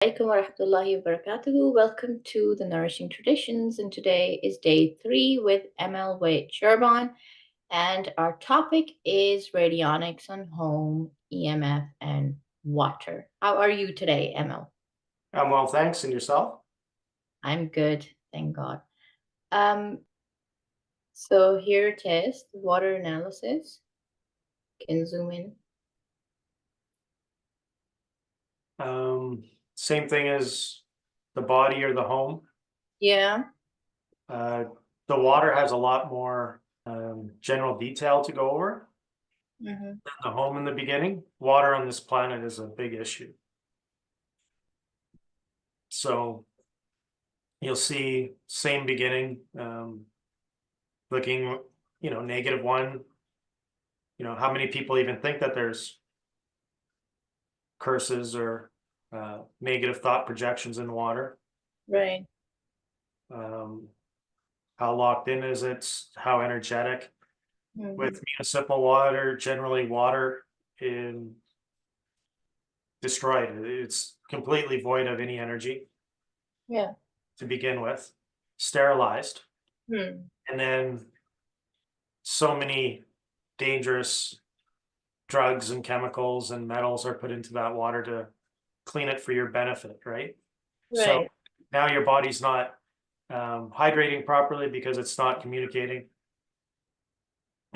Alaikum wa rahmatullahi wa barakatuhu. Welcome to the Nourishing Traditions, and today is day 3 with Emil with Sherban, and our topic is radionics on home, EMF, and water. How are you today, Emil? I'm well, thanks. And yourself? I'm good, thank God. So here it is, the water analysis. Can zoom in. Same thing as the body or the home. Yeah. Uh, the water has a lot more general detail to go over Mm-hmm. than the home in the beginning. Water on this planet is a big issue. So you'll see same beginning, looking, -1. How many people even think that there's curses or negative thought projections in water? Right. How locked in is it? How energetic? Mm-hmm. With municipal water, generally water in destroyed. It's completely void of any energy Yeah. to begin with, sterilized, Hmm. and then so many dangerous drugs and chemicals and metals are put into that water to clean it for your benefit, right? So Right. now your body's not hydrating properly because it's not communicating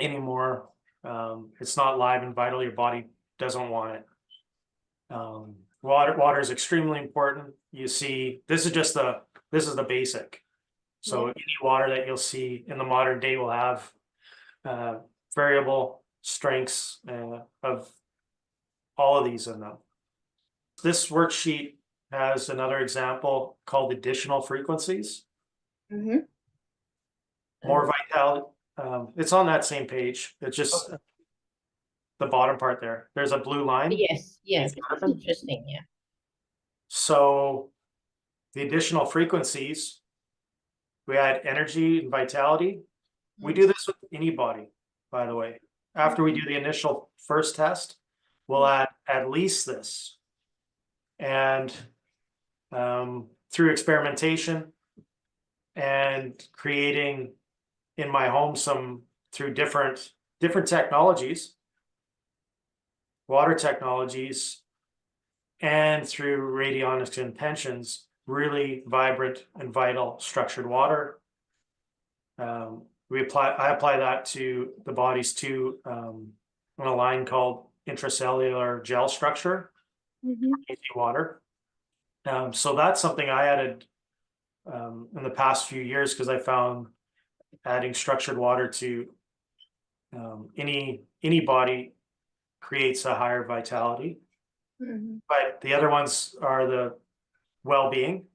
anymore. It's not live and vital. Your body doesn't want it. Water is extremely important. You see, this is the basic. So Yeah. any water that you'll see in the modern day will have uh, variable strengths of all of these in them. This worksheet has another example called additional frequencies. Mm-hmm. More vitality. It's on that same page. It's just Okay. the bottom part there. There's a blue line. Yes. Yeah. This is interesting. Yeah. So the additional frequencies, we add energy and vitality. We do this with any body, by the way. After we do the initial first test, we'll add at least this. And through experimentation and creating in my home through different technologies, water technologies, and through radionics intentions, really vibrant and vital structured water. I apply that to the body's two on a line called intracellular gel structure, easy water. So that's something I added in the past few years because I found adding structured water to any body creates a higher vitality. Mm-hmm. But the other ones are the well-being.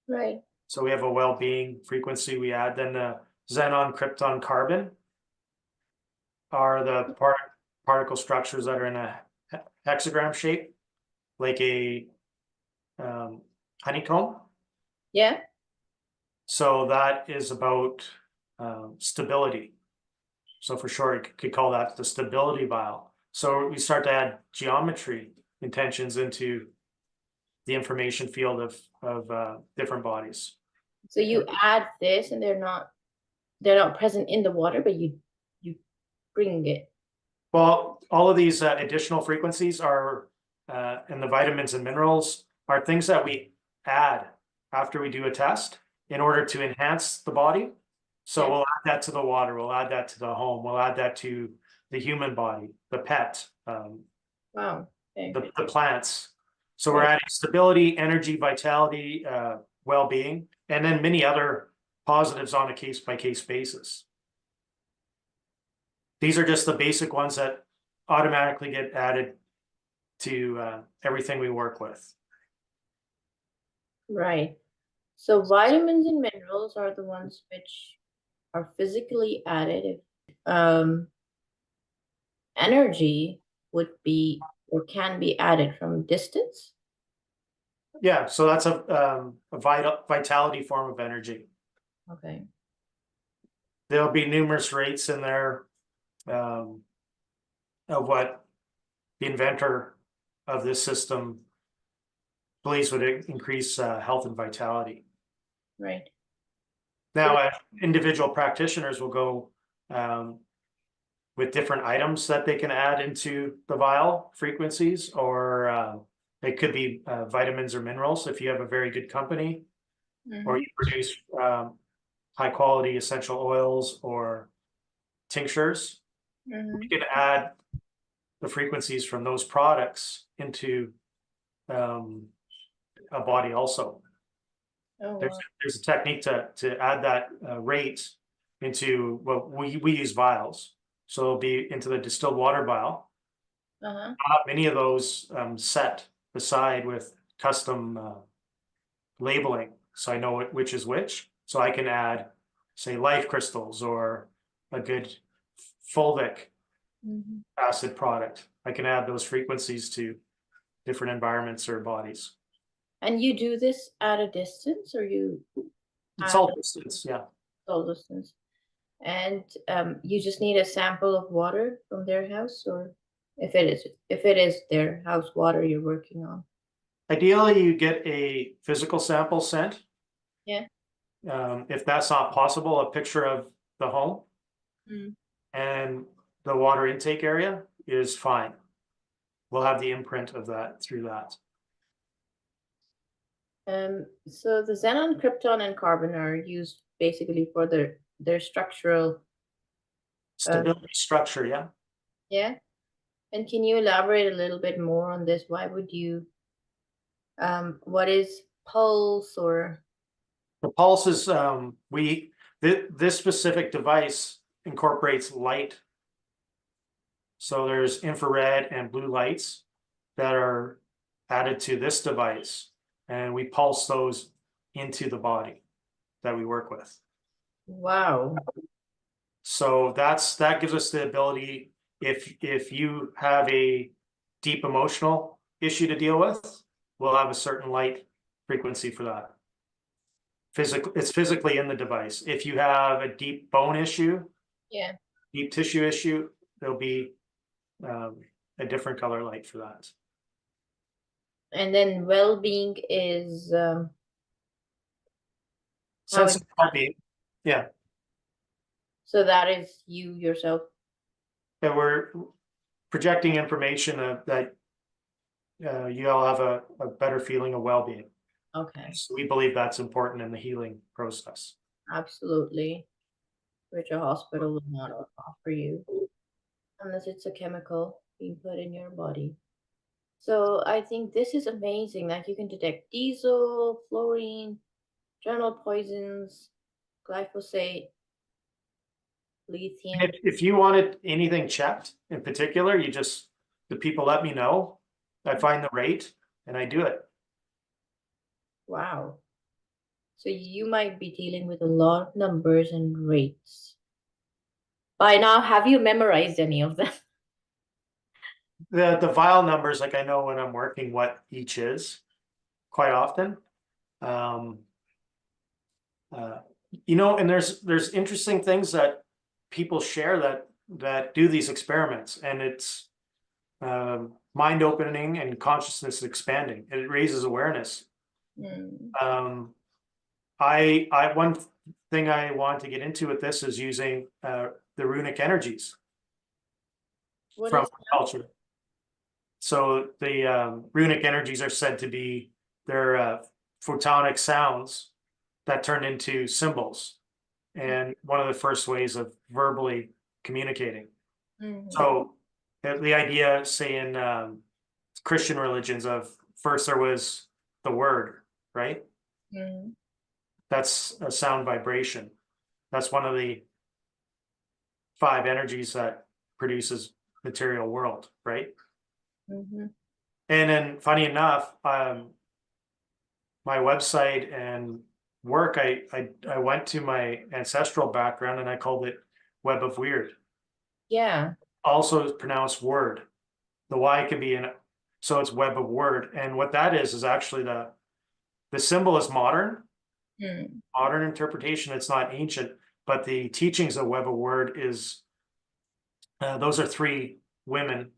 Right. So we have a well-being frequency we add. Then the xenon, krypton, carbon are the particle structures that are in a hexagram shape, like a honeycomb. Yeah. So that is about stability. So for sure, you could call that the stability vial. So we start to add geometry intentions into the information field of different bodies. So you add this, and they're not present in the water, but you bring it. Well, all of these additional frequencies are, and the vitamins and minerals are things that we add after we do a test in order to enhance the body. So Yeah. we'll add that to the water, we'll add that to the home, we'll add that to the human body, the pet, Wow. Okay. the plants. So we're Right. adding stability, energy, vitality, well-being, and then many other positives on a case-by-case basis. These are just the basic ones that automatically get added to everything we work with. Right. So vitamins and minerals are the ones which are physically added. Energy would be or can be added from distance. Yeah, so that's a vitality form of energy. Okay. There'll be numerous rates in there of what the inventor of this system believes would increase health and vitality. Right. Now, individual practitioners will go with different items that they can add into the vial frequencies, or it could be vitamins or minerals if you have a very good company, or you produce high quality essential oils or tinctures. You can add the frequencies from those products into a body also. Oh, wow. There's a technique to add that rate into, well, we use vials. So it'll be into the distilled water vial. Uh-huh. Not many of those set beside with custom labeling, so I know which is which. So I can add, say, life crystals or a good fulvic acid product. I can add those frequencies to different environments or bodies. And you do this at a distance, or you It's at all distance, yeah. all distance? And you just need a sample of water from their house, or if it is their house water you're working on. Ideally, you get a physical sample sent. Yeah. If that's not possible, a picture of the home and the water intake area is fine. We'll have the imprint of that through that. So the xenon, krypton, and carbon are used basically for their structural Stability structure, yeah. yeah. And can you elaborate a little bit more on this? Why would you what is pulse, or The pulse is this specific device incorporates light. So there's infrared and blue lights that are added to this device, and we pulse those into the body that we work with. wow. So that gives us the ability, if you have a deep emotional issue to deal with, we'll have a certain light frequency for that. It's physically in the device. If you have a deep bone issue, Yeah. deep tissue issue, there'll be a different color light for that. And then well-being is Sense of well-being, yeah. So that is you yourself. And we're projecting information that you all have a better feeling of well-being. Okay. So we believe that's important in the healing process. Absolutely. Which a hospital would not offer you unless it's a chemical being put in your body. So I think this is amazing that you can detect diesel, fluorine, general poisons, glyphosate, lithium. If you wanted anything checked in particular, the people let me know. I find the rate and I do it. Wow. So you might be dealing with a lot of numbers and rates. By now, have you memorized any of them? The vial numbers, like I know when I'm working what each is quite often. And there's interesting things that people share that do these experiments, and it's mind opening and consciousness expanding. It raises awareness. One thing I want to get into with this is using the runic energies from culture. So the runic energies are said to be their photonic sounds that turn into symbols, and one of the first ways of verbally communicating. So the idea, say in Christian religions, of first there was the word, right? That's a sound vibration. That's one of the 5 energies that produces material world, right? And then, funny enough, my website and work, I went to my ancestral background and I called it Web of Wyrd. Yeah. Also pronounced word. The Y can be so it's Web of Wyrd. And what that is actually the symbol is modern. Modern interpretation. It's not ancient, but the teachings of Web of Wyrd is those are 3 women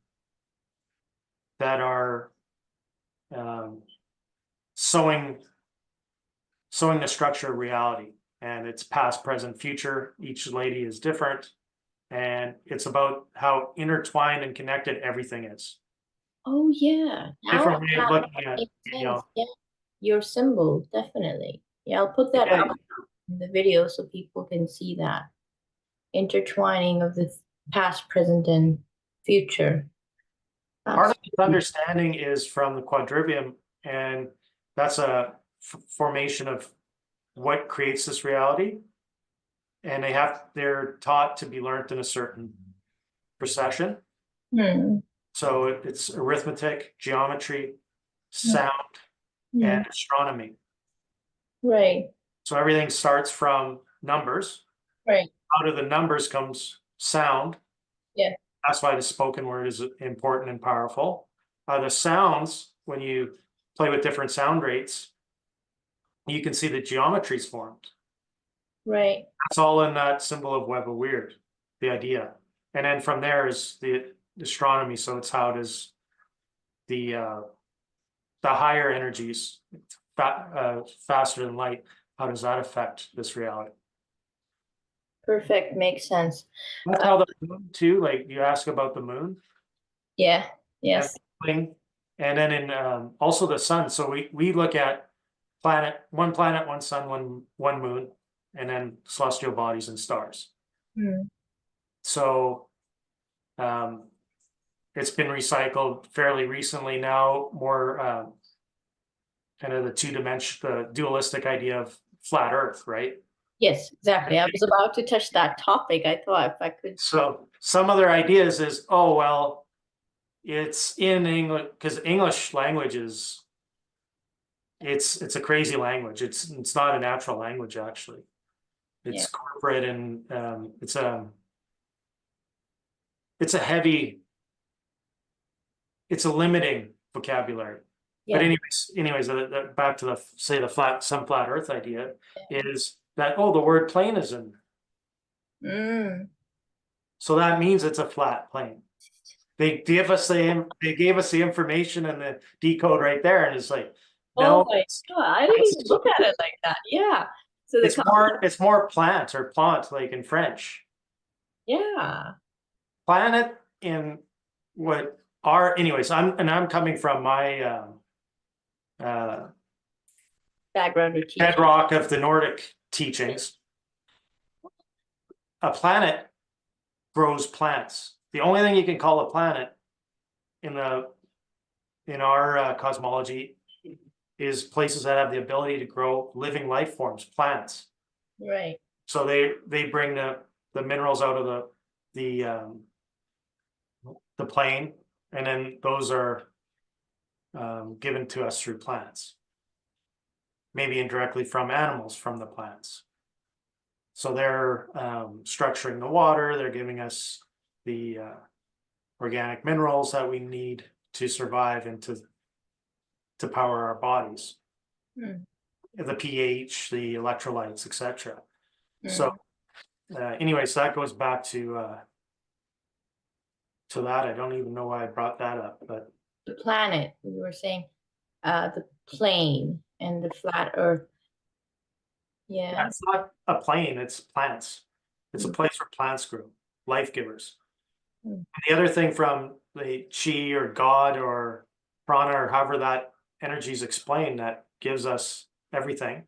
that are sewing the structure of reality, and it's past, present, future. Each lady is different, and it's about how intertwined and connected everything is. Oh yeah. Now Different way of that looking at, makes you sense. know, Yeah. Your symbol, definitely. Yeah, I'll put that yeah, up in the video so people can see that intertwining of the past, present, and future. part of this Absolutely. understanding is from the quadrivium, and that's a formation of what creates this reality. And they're taught to be learned in a certain procession. Hmm. So it's arithmetic, geometry, Hmm. sound, Hmm. and astronomy. Right. So everything starts from numbers. Right. Out of the numbers comes sound. Yeah. That's why the spoken word is important and powerful. The sounds, when you play with different sound rates, you can see the geometries formed. Right. That's all in that symbol of web of Wyrd, the idea. And then from there is the astronomy. So it's how does the higher energies, faster than light, how does that affect this reality? Perfect. Makes sense. That's how the moon too, like you ask about the moon Yeah. and Yes. thing, and then in also the sun. So we look at planet, one sun, one moon, and then celestial bodies and stars. Hmm. So it's been recycled fairly recently now, more kind of the dualistic idea of flat Earth, right? Yes, exactly. I was about to touch that topic. I thought if I could. So some other ideas is, oh well, it's in English because English language is it's a crazy language. It's not a natural language actually. Yeah. It's corporate and it's a heavy, it's a limiting vocabulary. But Yeah. anyways, back to some flat Earth idea is that, oh, the word plane is in there. Mm. So that means it's a flat plane. They gave us the information and the decode right there, and it's like, Oh no, my God. I didn't even look at it like that. Yeah. So the it's more plant or plant like in French. yeah. Planet in what are anyways. I'm coming from my uh, Background or teaching. bedrock of the Nordic teachings. A planet grows plants. The only thing you can call a planet in our cosmology is places that have the ability to grow living life forms, plants. Right. So they bring the minerals out of the plane, and then those are given to us through plants, maybe indirectly from animals from the plants. So they're structuring the water. They're giving us the organic minerals that we need to survive and to power our bodies. Mm. The pH, the electrolytes, etc. So, Mm. anyways, that goes back to that. I don't even know why I brought that up, but The planet, we were saying, the plane and the flat Earth. yeah, Yeah. it's not a plane, it's plants. It's a Mm. place where plants grow, life givers. Mm. And the other thing from the chi or God or prana or however that energy is explained that gives us everything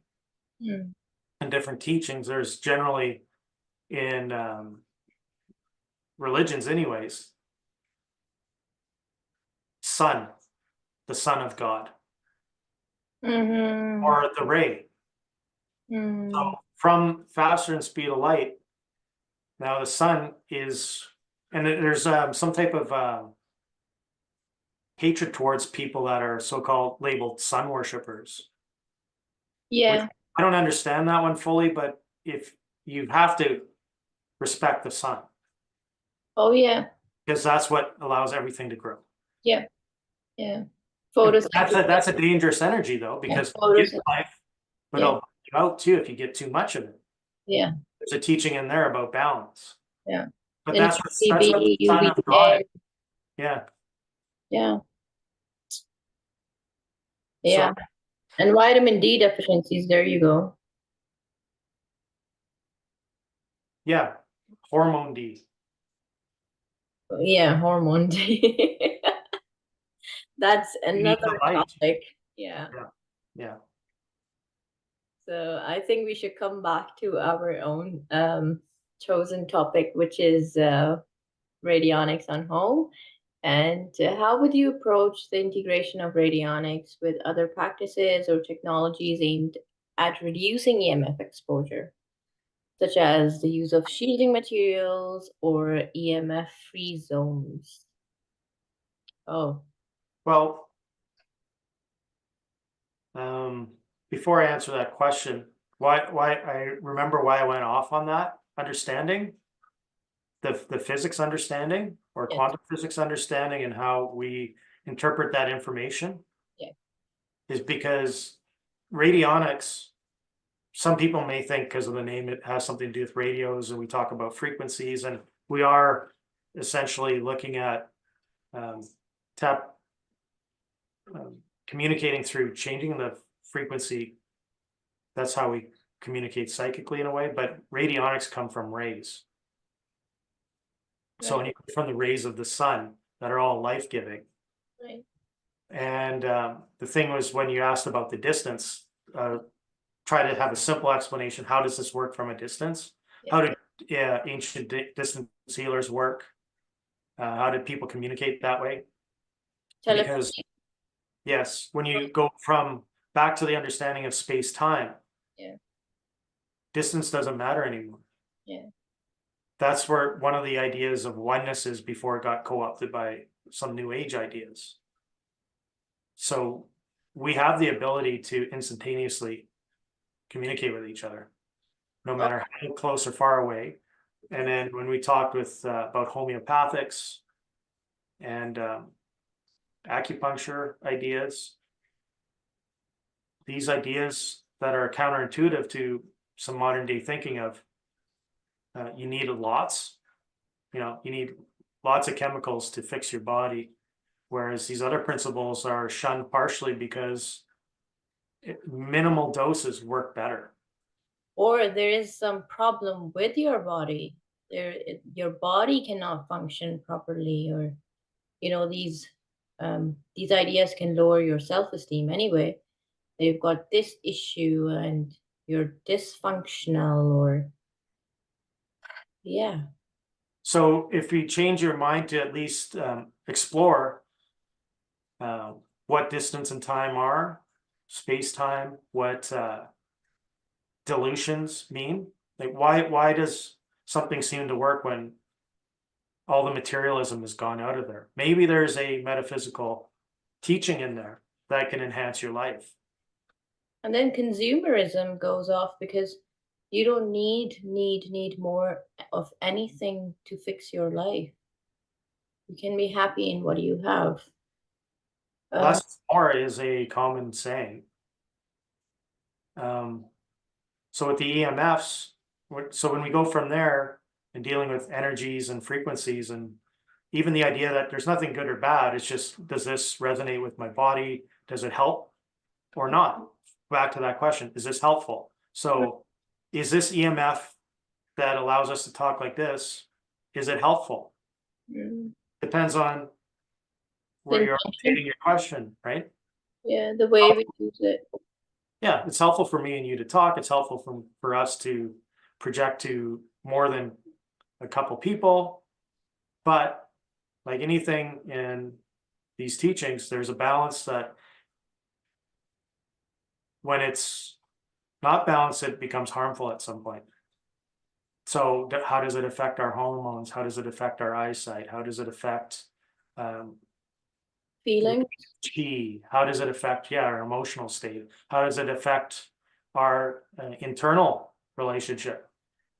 Mm. in different teachings, there's generally in religions anyways, sun, the son of God, Mm-hmm. or the ray. Mm. So from faster than speed of light, now the sun is, and there's some type of hatred towards people that are so-called labeled sun worshippers, which Yeah. I don't understand that one fully, but if you have to respect the sun, Oh yeah. because that's what allows everything to grow. Yeah. Yeah. And Photosynthesis. that's a dangerous energy though, Yeah. because it gives Photosynthesis. life, but Yeah. it'll burn you out too if you get too much of it. Yeah. There's a teaching in there about balance, Yeah. but Then that's what the UVB, son of God is. UVA. Yeah. Yeah. So Yeah. And vitamin D deficiencies, there you go. Yeah, hormone D. Yeah, hormone D. That's You need another the light. topic. Yeah. Yeah, yeah. So I think we should come back to our own chosen topic, which is radionics on home. And how would you approach the integration of radionics with other practices or technologies aimed at reducing EMF exposure, such as the use of shielding materials or EMF-free zones? Oh, Well, before I answer that question, why I remember why I went off on that understanding, the physics understanding or yes, quantum physics understanding and how we interpret that information yeah, is because radionics, some people may think because of the name it has something to do with radios, and we talk about frequencies, and we are essentially looking at um, tap communicating through changing the frequency. That's how we communicate psychically in a way, but radionics come from rays. So right, when you come from the rays of the sun that are all life-giving. right. And the thing was, when you asked about the distance, try to have a simple explanation. How does this work from a distance? Yeah. How did ancient distance healers work? How did people communicate that way? Because Telepathy. yes, when you go from back to the understanding of space-time, Yeah, distance doesn't matter anymore. yeah. That's where one of the ideas of oneness is before it got co-opted by some new age ideas. So we have the ability to instantaneously communicate with each other, no Oh, matter how close or far away. And then when we talked with about homeopathics and acupuncture ideas, these ideas that are counterintuitive to some modern day thinking of you need lots, you need lots of chemicals to fix your body, whereas these other principles are shunned partially because minimal doses work better. or there is some problem with your body. Your body cannot function properly, or these ideas can lower your self-esteem anyway. They've got this issue and you're dysfunctional, or yeah. So if you change your mind to at least explore what distance and time are, space time, what dilutions mean, like why does something seem to work when all the materialism has gone out of there? Maybe there's a metaphysical teaching in there that can enhance your life. And then consumerism goes off because you don't need more of anything to fix your life. You can be happy in what you have. Um, Less is more is a common saying. Um, so with the EMFs, so when we go from there and dealing with energies and frequencies, and even the idea that there's nothing good or bad, it's just, does this resonate with my body? Does it help or not? Back to that question, is this helpful? So is this EMF that allows us to talk like this, is it helpful? mm, Depends on the where you're intention, taking your question, right? yeah, the way we use it. Yeah, it's helpful for me and you to talk. It's helpful for us to project to more than a couple people. But like anything in these teachings, there's a balance that when it's not balanced, it becomes harmful at some point. So how does it affect our hormones? How does it affect our eyesight? How does it affect um, Feeling. chi? How does it affect, yeah, our emotional state? How does it affect our internal relationship,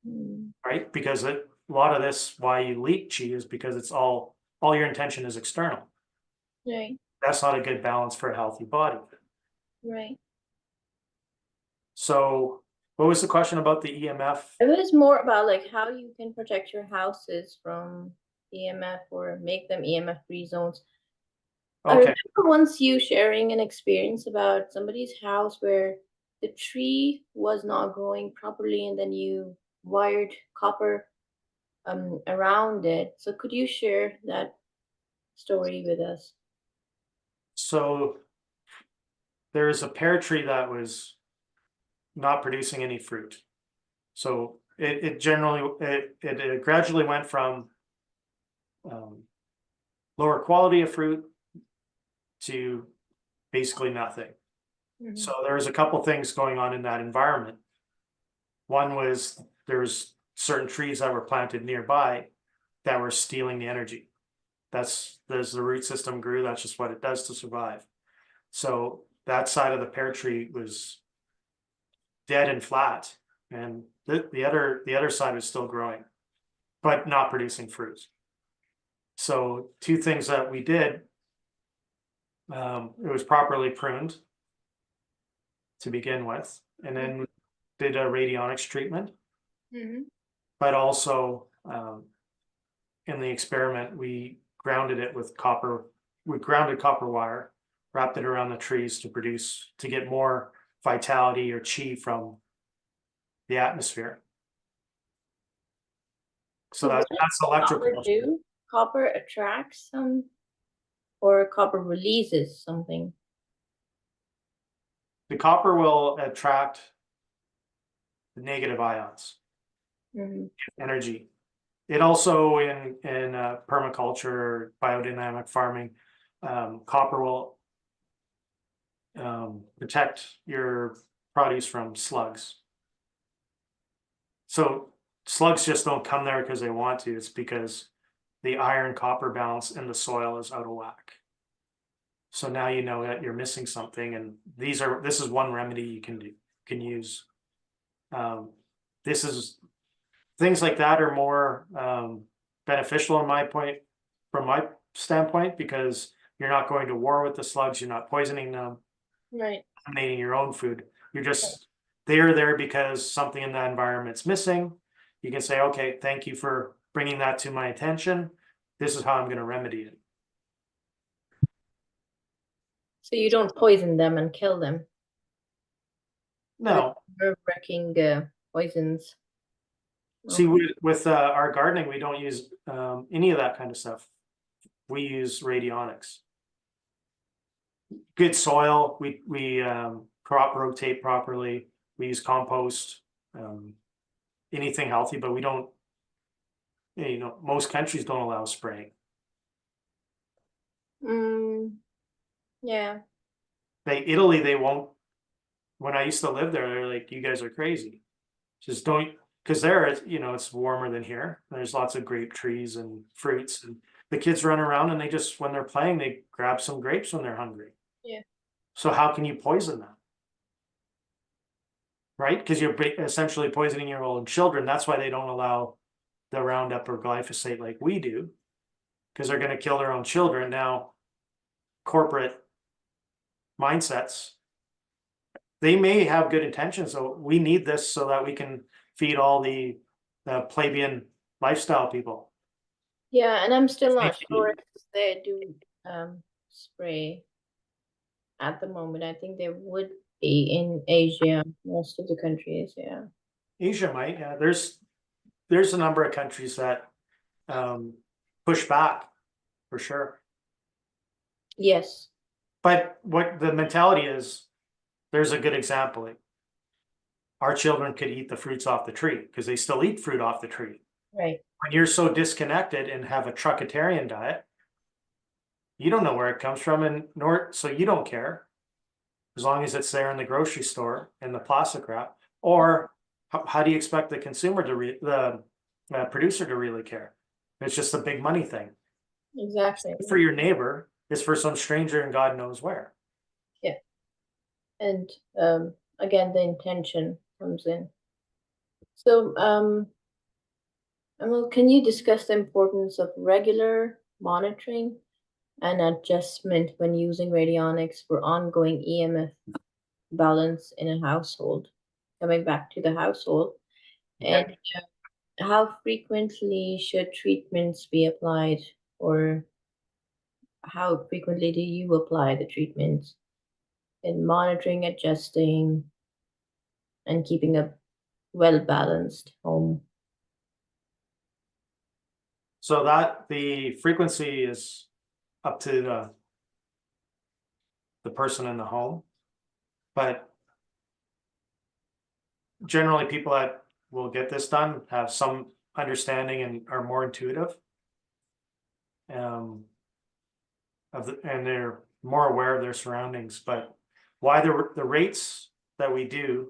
Mm, right? Because a lot of this, why you leak chi is because it's all your intention is external. right, That's not a good balance for a healthy body. right. So what was the question about the EMF? It was more about like how you can protect your houses from EMF or make them EMF free zones. I Okay, remember once you sharing an experience about somebody's house where the tree was not growing properly, and then you wired copper around it. So could you share that story with us? so there's a pear tree that was not producing any fruit. So it gradually went from um, lower quality of fruit to basically nothing. Hmm. So there was a couple things going on in that environment. One was there was certain trees that were planted nearby that were stealing the energy. That's as the root system grew, that's just what it does to survive. So that side of the pear tree was dead and flat, and the other side was still growing, but not producing fruit. So two things that we did, it was properly pruned to begin with, and then did a radionics treatment, Hmm. but also in the experiment we grounded it with copper. We grounded copper wire, wrapped it around the trees to get more vitality or chi from the atmosphere. So So what does that's electrical. copper do? Copper attracts some, or copper releases something? The copper will attract the negative ions, Hmm. energy. It also in permaculture, biodynamic farming, copper will protect your produce from slugs. So slugs just don't come there because they want to. It's because the iron copper balance in the soil is out of whack. So now you know that you're missing something, and this is one remedy you can use. Um, this is things like that are more beneficial in my point from my standpoint, because you're not going to war with the slugs, you're not poisoning them, Right. eliminating your own food. You're just they're there because something in that environment's missing. You can say, okay, thank you for bringing that to my attention. This is how I'm going to remedy it. So you don't poison them and kill them with No, nerve-wracking poisons. see, Okay. with our gardening, we don't use any of that kind of stuff. We use radionics. Good soil. We crop rotate properly. We use compost. Um, anything healthy, but we don't. Most countries don't allow spraying. Mm, yeah. Italy, they won't. When I used to live there, they're like, "You guys are crazy. Just don't." Because there, it's warmer than here. There's lots of grape trees and fruits, and the kids run around and when they're playing, they grab some grapes when they're hungry. Yeah. So how can you poison them? Right? Because you're essentially poisoning your own children. That's why they don't allow the Roundup or glyphosate like we do, because they're going to kill their own children. Now, corporate mindsets, they may have good intentions. So we need this so that we can feed all the plebeian lifestyle people. Yeah, and I'm still not sure if they do spray at the moment. I think they would be in Asia, most of the countries. Yeah. Asia might, yeah. There's a number of countries that um, push back for sure. Yes. But what the mentality is, there's a good example. Our children could eat the fruits off the tree because they still eat fruit off the tree. Right. When you're so disconnected and have a truckitarian diet, you don't know where it comes from, and nor so you don't care as long as it's there in the grocery store in the plastic wrap. Or how do you expect the consumer the producer to really care? It's just a big money thing. Exactly. For your neighbor, it's for some stranger and God knows where. Yeah. And again, the intention comes in. So, Emil, can you discuss the importance of regular monitoring and adjustment when using radionics for ongoing EMF balance in a household? Coming back to the household, and Okay. how frequently should treatments be applied, or how frequently do you apply the treatments in monitoring, adjusting, and keeping a well-balanced home? So that the frequency is up to the person in the home, but generally people that will get this done have some understanding and are more intuitive. And they're more aware of their surroundings. But why the rates that we do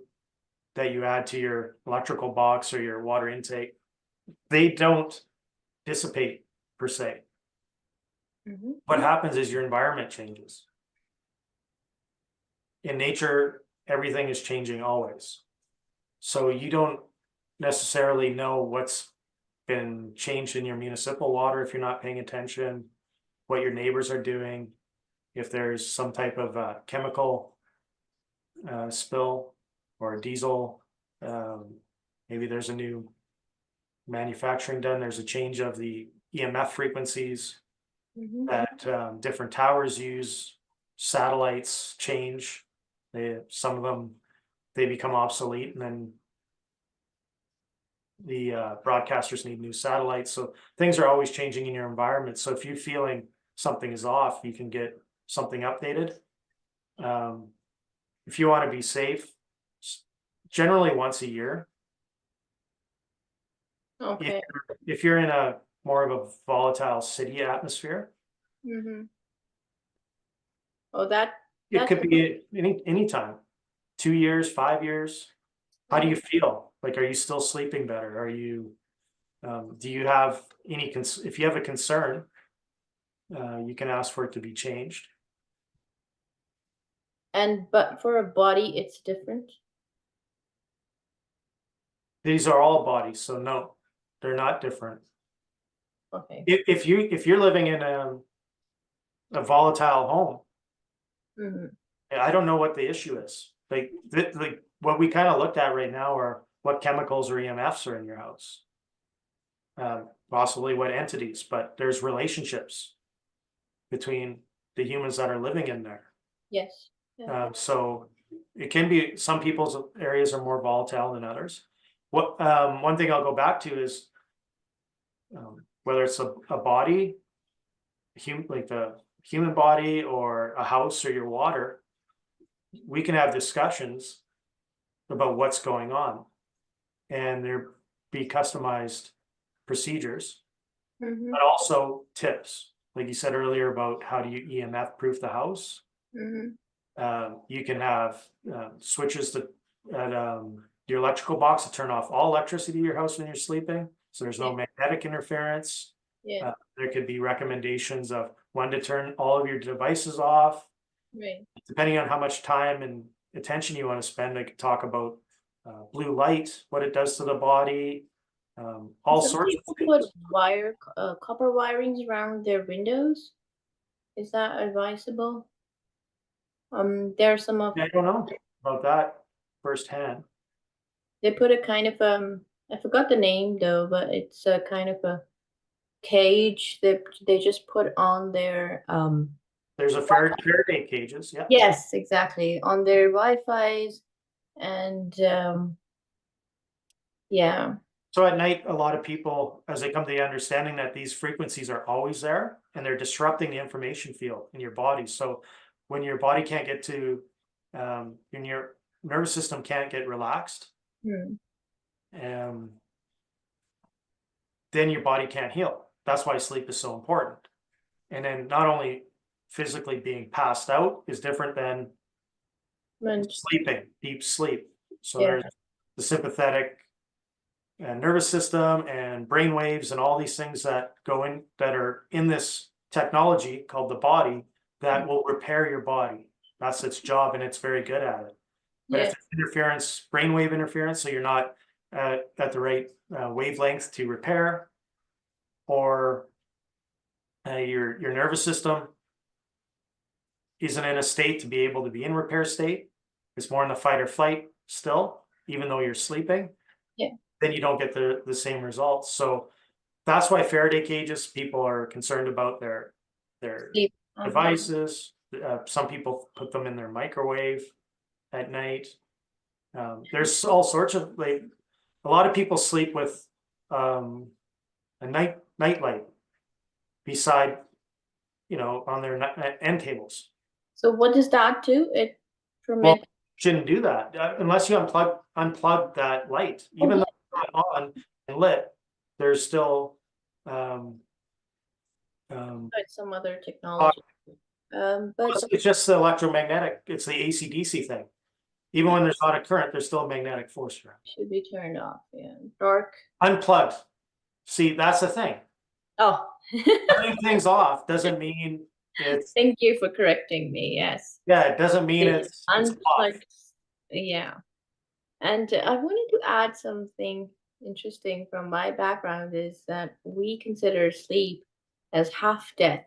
that you add to your electrical box or your water intake, they don't dissipate per se. What happens is your environment changes. In nature, everything is changing always. So you don't necessarily know what's been changed in your municipal water if you're not paying attention, what your neighbors are doing, if there's some type of chemical spill or diesel, maybe there's a new manufacturing done, there's a change of the EMF frequencies that different towers use, satellites change, some of them, they become obsolete, and then the broadcasters need new satellites. So things are always changing in your environment. So if you're feeling something is off, you can get something updated. If you want to be safe, generally once a year. Okay. If you're in a more of a volatile city atmosphere, Oh, it could be any time, 2 years, 5 years. How do you feel? Like, are you still sleeping better? Are you, do you have any, if you have a concern, you can ask for it to be changed. But for a body, it's different. These are all bodies, so no, they're not different. Okay. If you're living in a volatile home, I don't know what the issue is. Like what we kind of looked at right now are what chemicals or EMFs are in your house, possibly what entities, but there's relationships between the humans that are living in there. Yes. Yeah. So it can be, some people's areas are more volatile than others. What one thing I'll go back to is whether it's a body, like the human body, or a house or your water, we can have discussions about what's going on, and there be customized procedures, but also tips. Like you said earlier about how do you EMF proof the house. You can have switches to at your electrical box to turn off all electricity in your house when you're sleeping, so there's no magnetic interference. There could be recommendations of when to turn all of your devices off. Depending on how much time and attention you want to spend, I could talk about blue light, what it does to the body, all sorts of people put copper wirings around their windows. Is that advisable? There are some of I don't know about that firsthand. they put a kind of I forgot the name though, but it's a kind of a cage that they just put on their There's a Faraday cages, yeah. Yes, exactly, on their Wi-Fi's, and yeah. So at night, a lot of people, as they come to the understanding that these frequencies are always there and they're disrupting the information field in your body. So when your body can't get to, when your nervous system can't get relaxed, then your body can't heal. That's why sleep is so important. And then not only physically being passed out is different than sleeping, deep sleep. So there's the sympathetic nervous system and brain waves and all these things that go in, that are in this technology called the body, that will repair your body. That's its job, and it's very good at it. But if there's interference, brainwave interference, so you're not at the right wavelength to repair, or your nervous system isn't in a state to be able to be in repair state, it's more in the fight or flight still, even though you're sleeping, then you don't get the same results. So that's why Faraday cages, people are concerned about their devices. Some people put them in their microwave at night. There's all sorts of, like, a lot of people sleep with a night light beside, on their end tables. So what does that do? It Well, permits. shouldn't do that unless you unplug that light. Oh, Even yeah. though it's not on and lit, there's still um, It's some other technology. But it's just the electromagnetic. It's the AC/DC thing. Even when there's not a current, there's still a magnetic force around. should be turned off. Yeah. Dark. Unplugged. See, that's the thing. Oh. Turning things off doesn't mean it's, Thank you for correcting me. Yes. yeah, it doesn't mean It's it's off. unplugged. Yeah. And I wanted to add something interesting from my background is that we consider sleep as half death.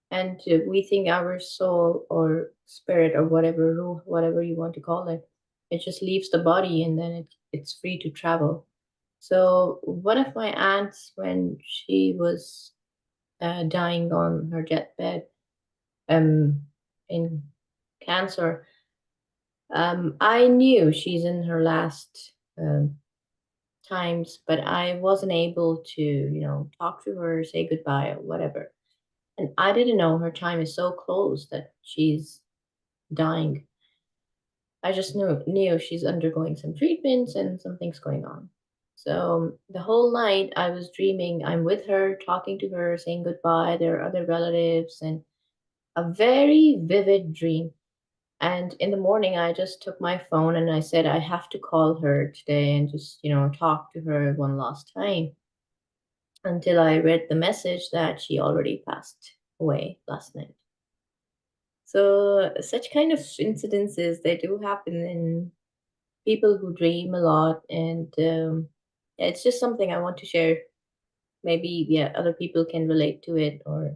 And we think our soul or spirit or whatever ruh, whatever you want to call it, it just leaves the body and then it's free to travel. So one of my aunts, when she was dying on her deathbed, in cancer, I knew she's in her last times, but I wasn't able to, talk to her, say goodbye or whatever. And I didn't know her time is so close that she's dying. I just knew she's undergoing some treatments and something's going on. So the whole night I was dreaming I'm with her, talking to her, saying goodbye. There are other relatives and a very vivid dream. And in the morning, I just took my phone and I said, I have to call her today and just, talk to her one last time until I read the message that she already passed away last night. So, such kind of incidences, they do happen in people who dream a lot. And it's just something I want to share. Maybe, yeah, other people can relate to it or,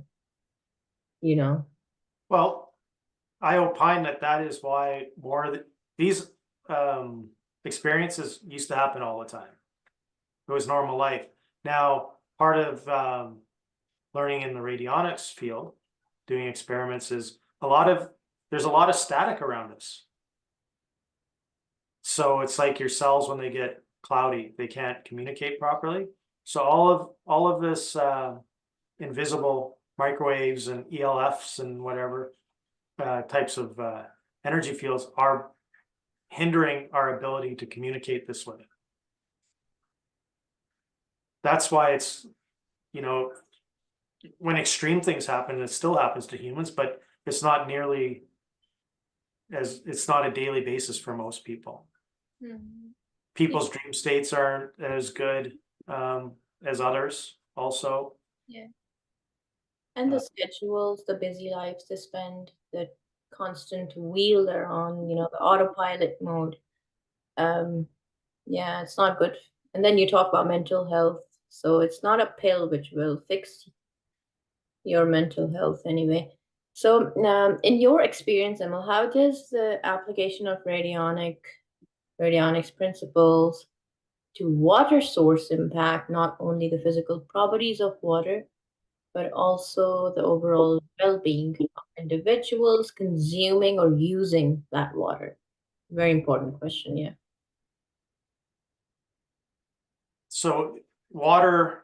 you know. Well, I opine that is why these experiences used to happen all the time. It was normal life. Now, part of learning in the radionics field, doing experiments, is there's a lot of static around us. So it's like your cells, when they get cloudy, they can't communicate properly. So all of this invisible microwaves and ELFs and whatever types of energy fields are hindering our ability to communicate this way. That's why it's, when extreme things happen, it still happens to humans, but it's not nearly it's not a daily basis for most people. Mhm. People's dream states aren't as good as others also. Yeah. And the schedules, the busy lives they spend, the constant wheel they're on, the autopilot mode. Um, yeah, it's not good. And then you talk about mental health. So it's not a pill which will fix your mental health anyway. So, in your experience, Emil, how does the application of radionics principles to water source impact not only the physical properties of water, but also the overall well-being of individuals consuming or using that water? Very important question, yeah. So water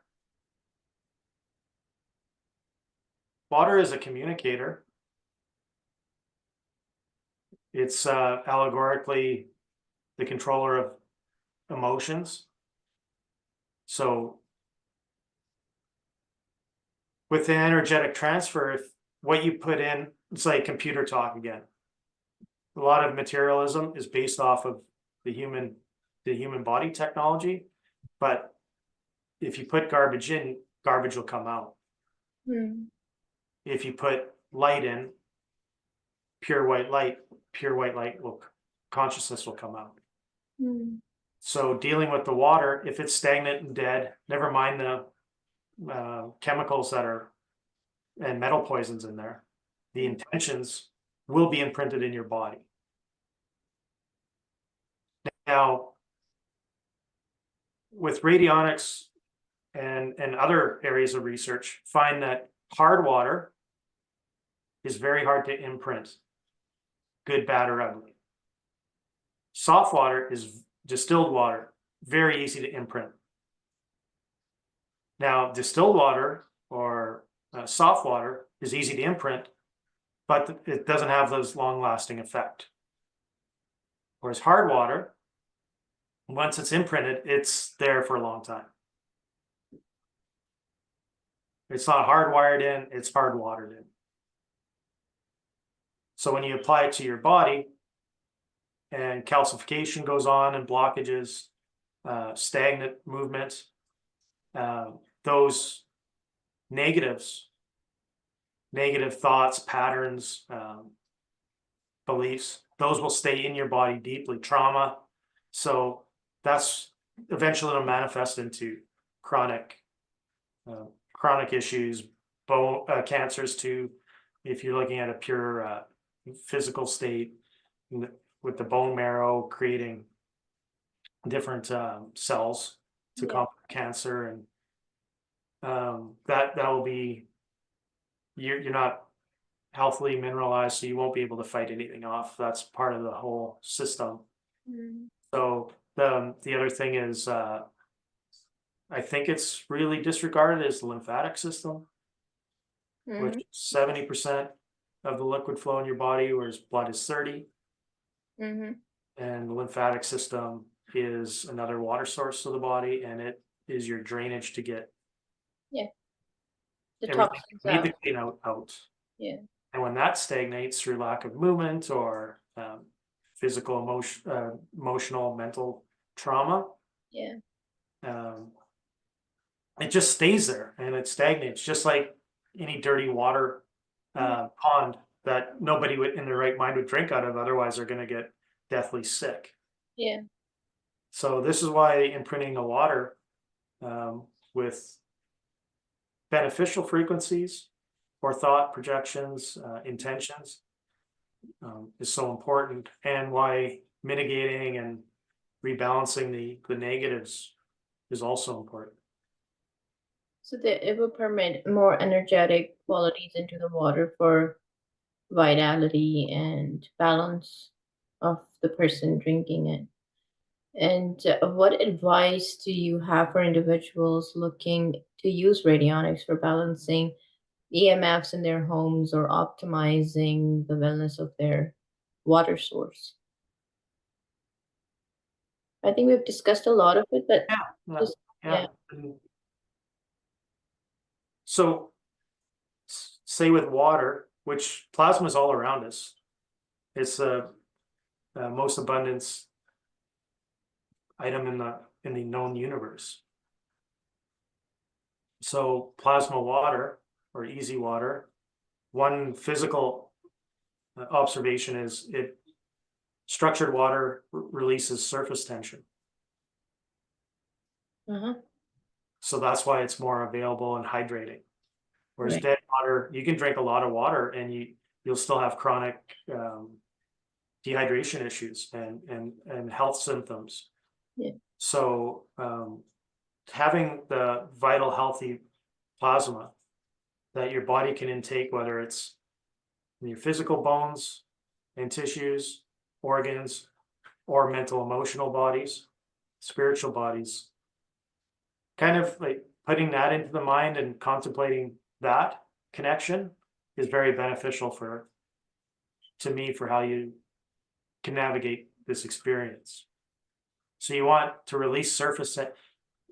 is a communicator. It's allegorically the controller of emotions. So with an energetic transfer, if what you put in, it's like computer talk again. A lot of materialism is based off of the human body technology, but if you put garbage in, garbage will come out. Hmm. If you put light in, pure white light consciousness will come out. Hmm. So dealing with the water, if it's stagnant and dead, never mind the chemicals and metal poisons in there, the intentions will be imprinted in your body. Now, with radionics and other areas of research, find that hard water is very hard to imprint, good, bad, or ugly. Soft water is distilled water, very easy to imprint. Now, distilled water or soft water is easy to imprint, but it doesn't have those long-lasting effect. Whereas hard water, once it's imprinted, it's there for a long time. It's not hardwired in, it's hardwatered in. So when you apply it to your body and calcification goes on and blockages, stagnant movements, those negatives, negative thoughts, patterns, beliefs, those will stay in your body deeply, trauma. So that's eventually it'll manifest into chronic issues, bone cancers too. If you're looking at a pure physical state with the bone marrow creating different cells to combat cancer, and that will be you're not healthily mineralized, so you won't be able to fight anything off. That's part of the whole system. So the other thing is I think it's really disregarded is the lymphatic system, which is 70% of the liquid flow in your body, whereas blood is 30. And the lymphatic system is another water source of the body, and it is your drainage to get the everything toxins you need out. to clean out. Yeah. And when that stagnates through lack of movement or physical, emotional, mental trauma, it just stays there and it stagnates, just like any dirty water pond that nobody in their right mind would drink out of. Otherwise, they're going to get deathly sick. Yeah. So this is why imprinting the water with beneficial frequencies or thought projections, intentions is so important, and why mitigating and rebalancing the negatives is also important. So that it will permit more energetic qualities into the water for vitality and balance of the person drinking it. And what advice do you have for individuals looking to use radionics for balancing EMFs in their homes or optimizing the wellness of their water source? I think we've discussed a lot of it, but Yeah. So say with water, which plasma is all around us, it's the most abundance item in the known universe. So plasma water or easy water, one physical observation is structured water releases surface tension. So that's why it's more available and hydrating. Whereas dead water, you can drink a lot of water and you'll still have chronic dehydration issues and health symptoms. So having the vital, healthy plasma that your body can intake, whether it's in your physical bones and tissues, organs, or mental, emotional bodies, spiritual bodies, kind of like putting that into the mind and contemplating that connection is very beneficial to me for how you can navigate this experience. So you want to release surface,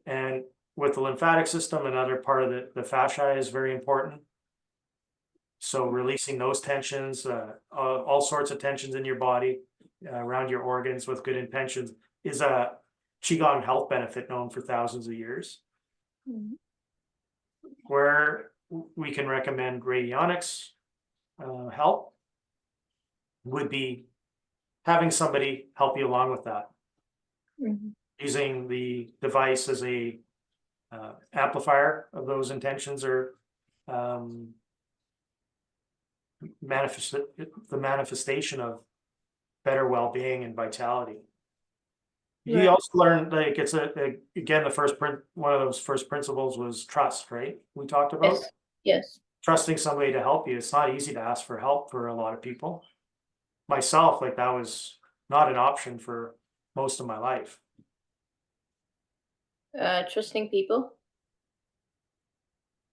and with the lymphatic system, another part of the fascia is very important. So releasing those tensions, all sorts of tensions in your body, around your organs with good intentions is a Qigong health benefit known for thousands of years. Where we can recommend radionics help would be having somebody help you along with that. Using the device as a amplifier of those intentions, or the manifestation of better well-being and vitality. You also learn, like, it's again, one of those first principles was trust, right? We talked about. Yes. trusting somebody to help you. It's not easy to ask for help for a lot of people. Myself, like that was not an option for most of my life. Trusting people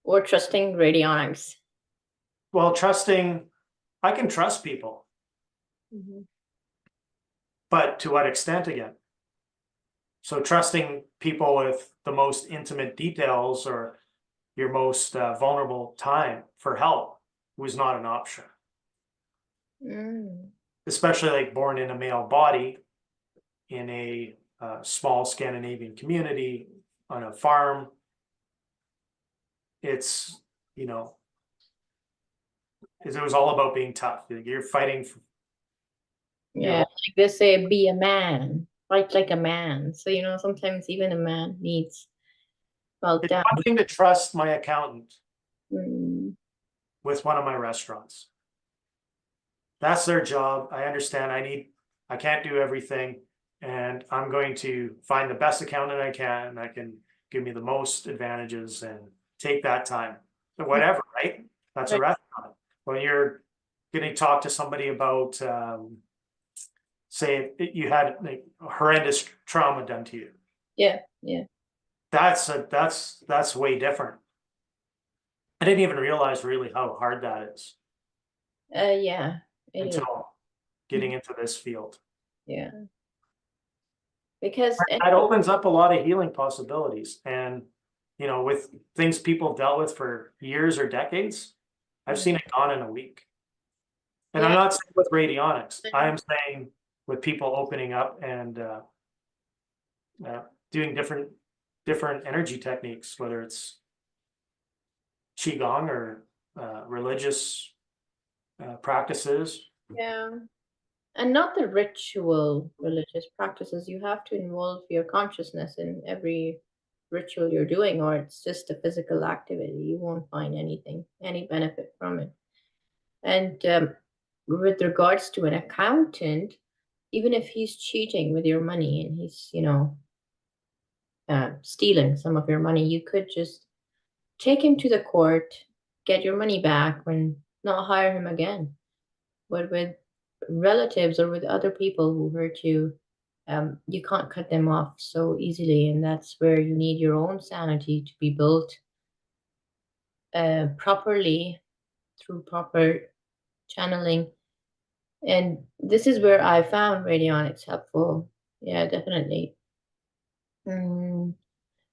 or trusting radionics? Well, I can trust people, but to what extent again? So trusting people with the most intimate details or your most vulnerable time for help was not an option. Especially like born in a male body in a small Scandinavian community on a farm. It's, you know, it was all about being tough. You're fighting for, Yeah, like they say, be a man, fight like a man. So, you know, sometimes even a man needs felt it's down. one thing to trust my accountant Mm. with one of my restaurants. That's their job. I understand I can't do everything, and I'm going to find the best accountant I can that can give me the most advantages and take that time. So whatever, right? That's a Right. restaurant. When you're going to talk to somebody about, say you had like horrendous trauma done to you. Yeah, yeah. That's way different. I didn't even realize really how hard that is Yeah, it is. until getting into this field. Yeah. Because That opens up a lot of healing possibilities. And, you know, with things people have dealt with for years or decades, I've seen it gone in a week. And I'm yeah, not saying with radionics, I am saying with people opening up and doing different energy techniques, whether it's qigong or religious practices. yeah. And not the ritual religious practices. You have to involve your consciousness in every ritual you're doing, or it's just a physical activity. You won't find any benefit from it. And with regards to an accountant, even if he's cheating with your money and he's, you know, stealing some of your money, you could just take him to the court, get your money back, and not hire him again. But with relatives or with other people who hurt you, you can't cut them off so easily, and that's where you need your own sanity to be built properly through proper channeling. And this is where I found radionics helpful. Yeah, definitely. And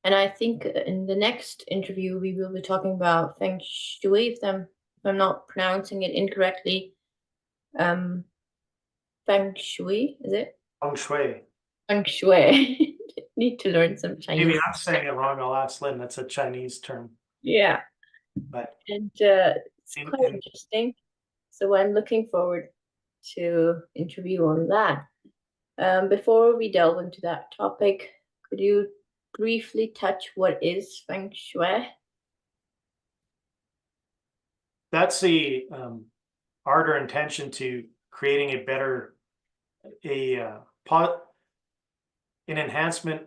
I think in the next interview we will be talking about feng shui, if I'm not pronouncing it incorrectly. Um, Feng shui, is it? Feng Shui. Feng shui. Need to learn some Chinese. Maybe I'm saying it wrong. I'll ask Lynn. That's a Chinese term. Yeah. But And it's quite interesting. So I'm looking forward to interview on that. Before we delve into that topic, could you briefly touch what is feng shui? that's the art or intention to creating a better, an enhancement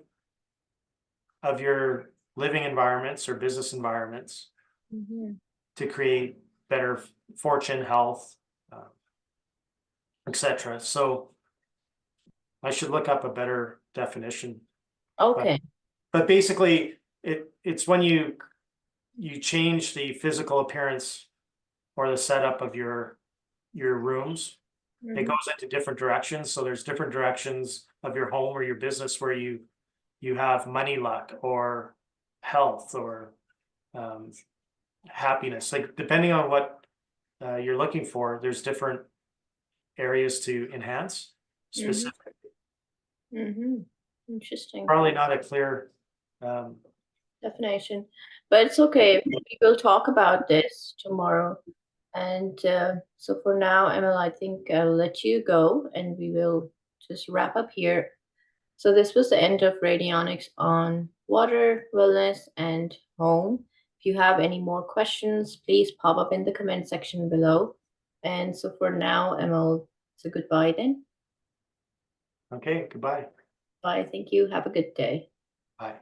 of your living environments or business environments to create better fortune, health, etc. So I should look up a better definition. Okay. But basically, it's when you change the physical appearance or the setup of your rooms. It goes into different directions. So there's different directions of your home or your business where you have money luck or health or happiness. Like depending on what you're looking for, there's different areas to enhance specifically. Interesting. Probably not a clear definition, but it's okay. We will talk about this tomorrow. And so for now, Emil, I think I'll let you go and we will just wrap up here. So this was the end of Radionics on water, wellness, and home. If you have any more questions, please pop up in the comment section below. And so for now, Emil, it's a goodbye then. Okay, goodbye. Bye. Thank you. Have a good day. Bye.